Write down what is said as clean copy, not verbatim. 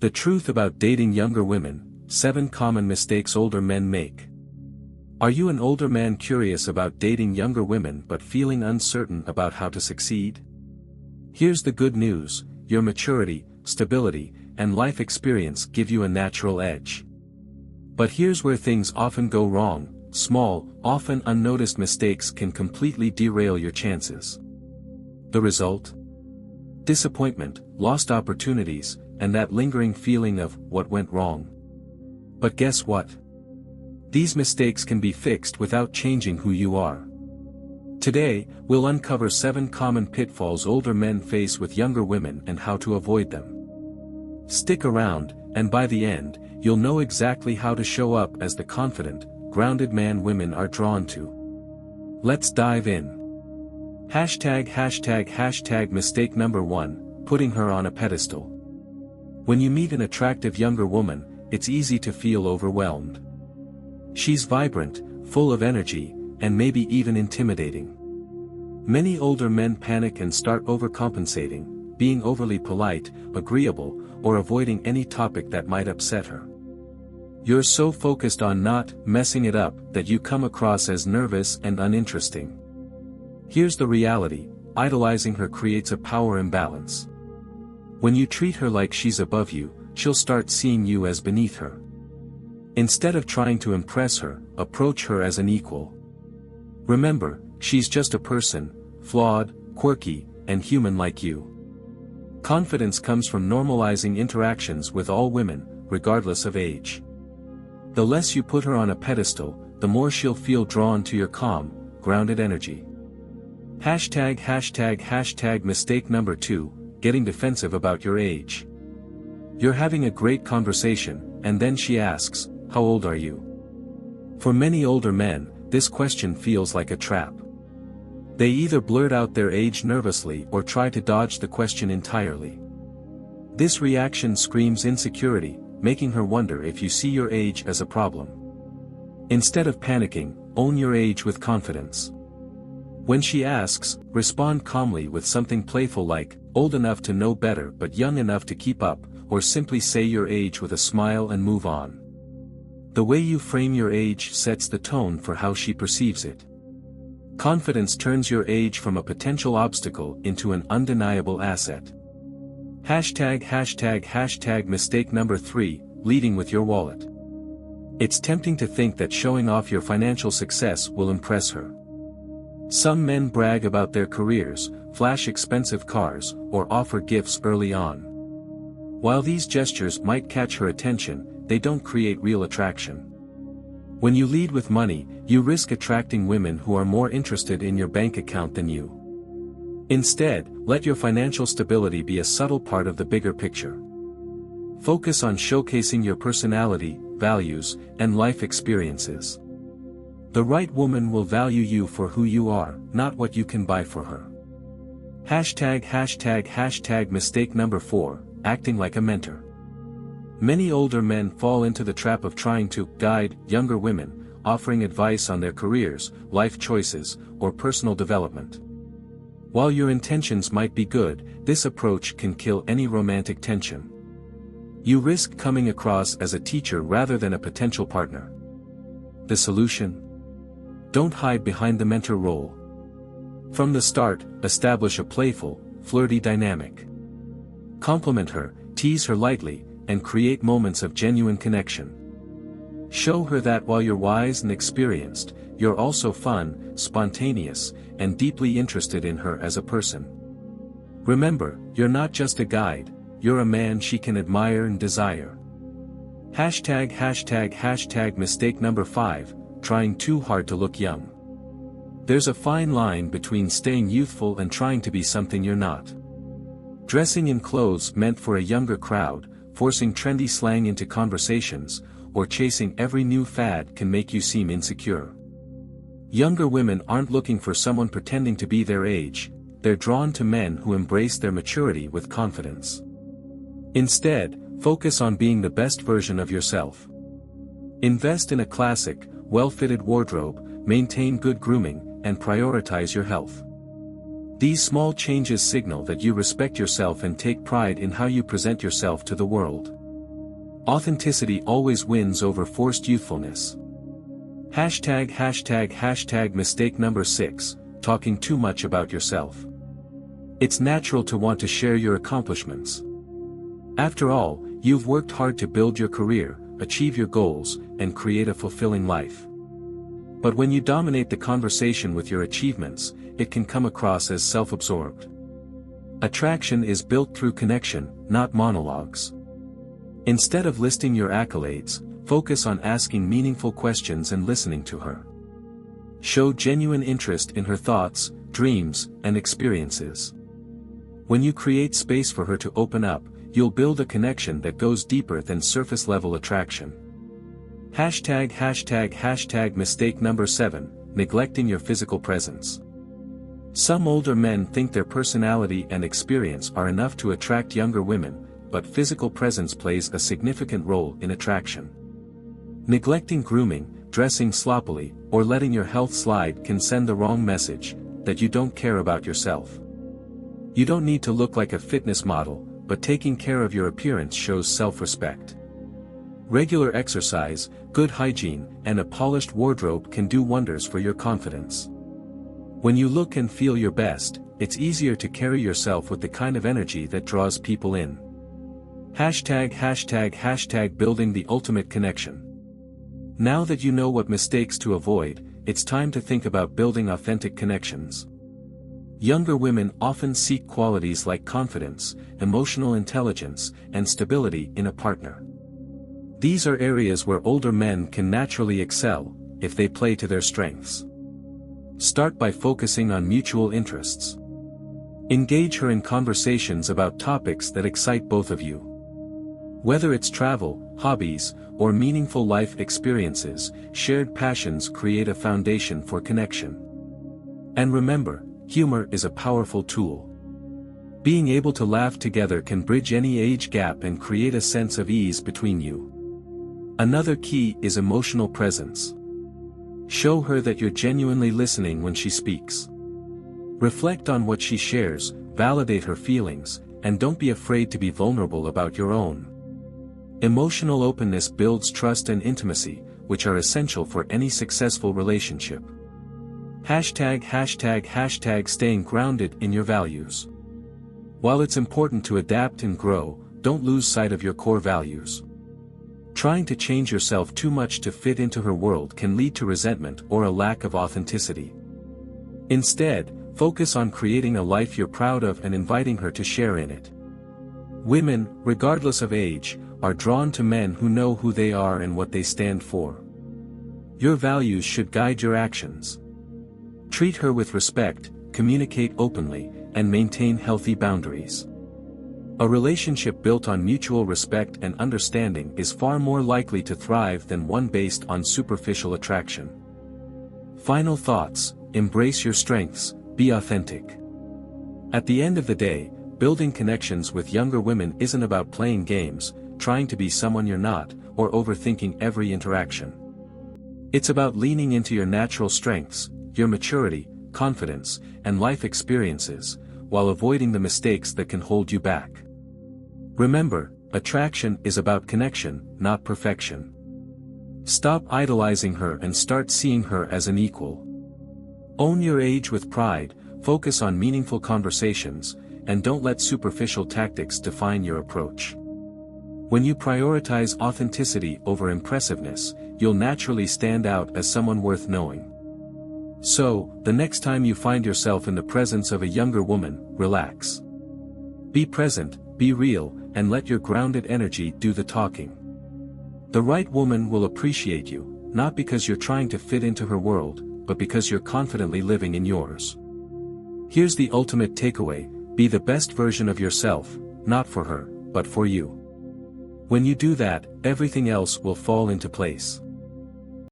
The truth about dating younger women, 7 common mistakes older men make. Are you an older man curious about dating younger women but feeling uncertain about how to succeed? Here's the good news: your maturity, stability, and life experience give you a natural edge. But here's where things often go wrong: small, often unnoticed mistakes can completely derail your chances. The result? Disappointment, lost opportunities, and that lingering feeling of what went wrong. But guess what? These mistakes can be fixed without changing who you are. Today, we'll uncover 7 common pitfalls older men face with younger women and how to avoid them. Stick around, and by the end, you'll know exactly how to show up as the confident, grounded man women are drawn to. Let's dive in. Mistake number 1, putting her on a pedestal. When you meet an attractive younger woman, it's easy to feel overwhelmed. She's vibrant, full of energy, and maybe even intimidating. Many older men panic and start overcompensating, being overly polite, agreeable, or avoiding any topic that might upset her. You're so focused on not messing it up that you come across as nervous and uninteresting. Here's the reality: idolizing her creates a power imbalance. When you treat her like she's above you, she'll start seeing you as beneath her. Instead of trying to impress her, approach her as an equal. Remember, she's just a person, flawed, quirky, and human like you. Confidence comes from normalizing interactions with all women, regardless of age. The less you put her on a pedestal, the more she'll feel drawn to your calm, grounded energy. Mistake number 2, getting defensive about your age. You're having a great conversation, and then she asks, "How old are you?" For many older men, this question feels like a trap. They either blurt out their age nervously or try to dodge the question entirely. This reaction screams insecurity, making her wonder if you see your age as a problem. Instead of panicking, own your age with confidence. When she asks, respond calmly with something playful like, "Old enough to know better but young enough to keep up," or simply say your age with a smile and move on. The way you frame your age sets the tone for how she perceives it. Confidence turns your age from a potential obstacle into an undeniable asset. Mistake number 3, leading with your wallet. It's tempting to think that showing off your financial success will impress her. Some men brag about their careers, flash expensive cars, or offer gifts early on. While these gestures might catch her attention, they don't create real attraction. When you lead with money, you risk attracting women who are more interested in your bank account than you. Instead, let your financial stability be a subtle part of the bigger picture. Focus on showcasing your personality, values, and life experiences. The right woman will value you for who you are, not what you can buy for her. Mistake number 4, acting like a mentor. Many older men fall into the trap of trying to guide younger women, offering advice on their careers, life choices, or personal development. While your intentions might be good, this approach can kill any romantic tension. You risk coming across as a teacher rather than a potential partner. The solution? Don't hide behind the mentor role. From the start, establish a playful, flirty dynamic. Compliment her, tease her lightly, and create moments of genuine connection. Show her that while you're wise and experienced, you're also fun, spontaneous, and deeply interested in her as a person. Remember, you're not just a guide, you're a man she can admire and desire. Mistake number 5, trying too hard to look young. There's a fine line between staying youthful and trying to be something you're not. Dressing in clothes meant for a younger crowd, forcing trendy slang into conversations, or chasing every new fad can make you seem insecure. Younger women aren't looking for someone pretending to be their age, they're drawn to men who embrace their maturity with confidence. Instead, focus on being the best version of yourself. Invest in a classic, well-fitted wardrobe, maintain good grooming, and prioritize your health. These small changes signal that you respect yourself and take pride in how you present yourself to the world. Authenticity always wins over forced youthfulness. ####. Mistake number 6, talking too much about yourself. It's natural to want to share your accomplishments. After all, you've worked hard to build your career, achieve your goals, and create a fulfilling life. But when you dominate the conversation with your achievements, it can come across as self-absorbed. Attraction is built through connection, not monologues. Instead of listing your accolades, focus on asking meaningful questions and listening to her. Show genuine interest in her thoughts, dreams, and experiences. When you create space for her to open up, you'll build a connection that goes deeper than surface-level attraction. ###. Mistake number 7, neglecting your physical presence. Some older men think their personality and experience are enough to attract younger women, but physical presence plays a significant role in attraction. Neglecting grooming, dressing sloppily, or letting your health slide can send the wrong message, that you don't care about yourself. You don't need to look like a fitness model, but taking care of your appearance shows self-respect. Regular exercise, good hygiene, and a polished wardrobe can do wonders for your confidence. When you look and feel your best, it's easier to carry yourself with the kind of energy that draws people in. #### Building the ultimate connection. Now that you know what mistakes to avoid, it's time to think about building authentic connections. Younger women often seek qualities like confidence, emotional intelligence, and stability in a partner. These are areas where older men can naturally excel, if they play to their strengths. Start by focusing on mutual interests. Engage her in conversations about topics that excite both of you. Whether it's travel, hobbies, or meaningful life experiences, shared passions create a foundation for connection. And remember, humor is a powerful tool. Being able to laugh together can bridge any age gap and create a sense of ease between you. Another key is emotional presence. Show her that you're genuinely listening when she speaks. Reflect on what she shares, validate her feelings, and don't be afraid to be vulnerable about your own. Emotional openness builds trust and intimacy, which are essential for any successful relationship. ###. Staying grounded in your values. While it's important to adapt and grow, don't lose sight of your core values. Trying to change yourself too much to fit into her world can lead to resentment or a lack of authenticity. Instead, focus on creating a life you're proud of and inviting her to share in it. Women, regardless of age, are drawn to men who know who they are and what they stand for. Your values should guide your actions. Treat her with respect, communicate openly, and maintain healthy boundaries. A relationship built on mutual respect and understanding is far more likely to thrive than one based on superficial attraction. Final thoughts: embrace your strengths, be authentic. At the end of the day, building connections with younger women isn't about playing games, trying to be someone you're not, or overthinking every interaction. It's about leaning into your natural strengths, your maturity, confidence, and life experiences, while avoiding the mistakes that can hold you back. Remember, attraction is about connection, not perfection. Stop idolizing her and start seeing her as an equal. Own your age with pride, focus on meaningful conversations, and don't let superficial tactics define your approach. When you prioritize authenticity over impressiveness, you'll naturally stand out as someone worth knowing. So, the next time you find yourself in the presence of a younger woman, relax. Be present, be real, and let your grounded energy do the talking. The right woman will appreciate you, not because you're trying to fit into her world, but because you're confidently living in yours. Here's the ultimate takeaway: be the best version of yourself, not for her, but for you. When you do that, everything else will fall into place.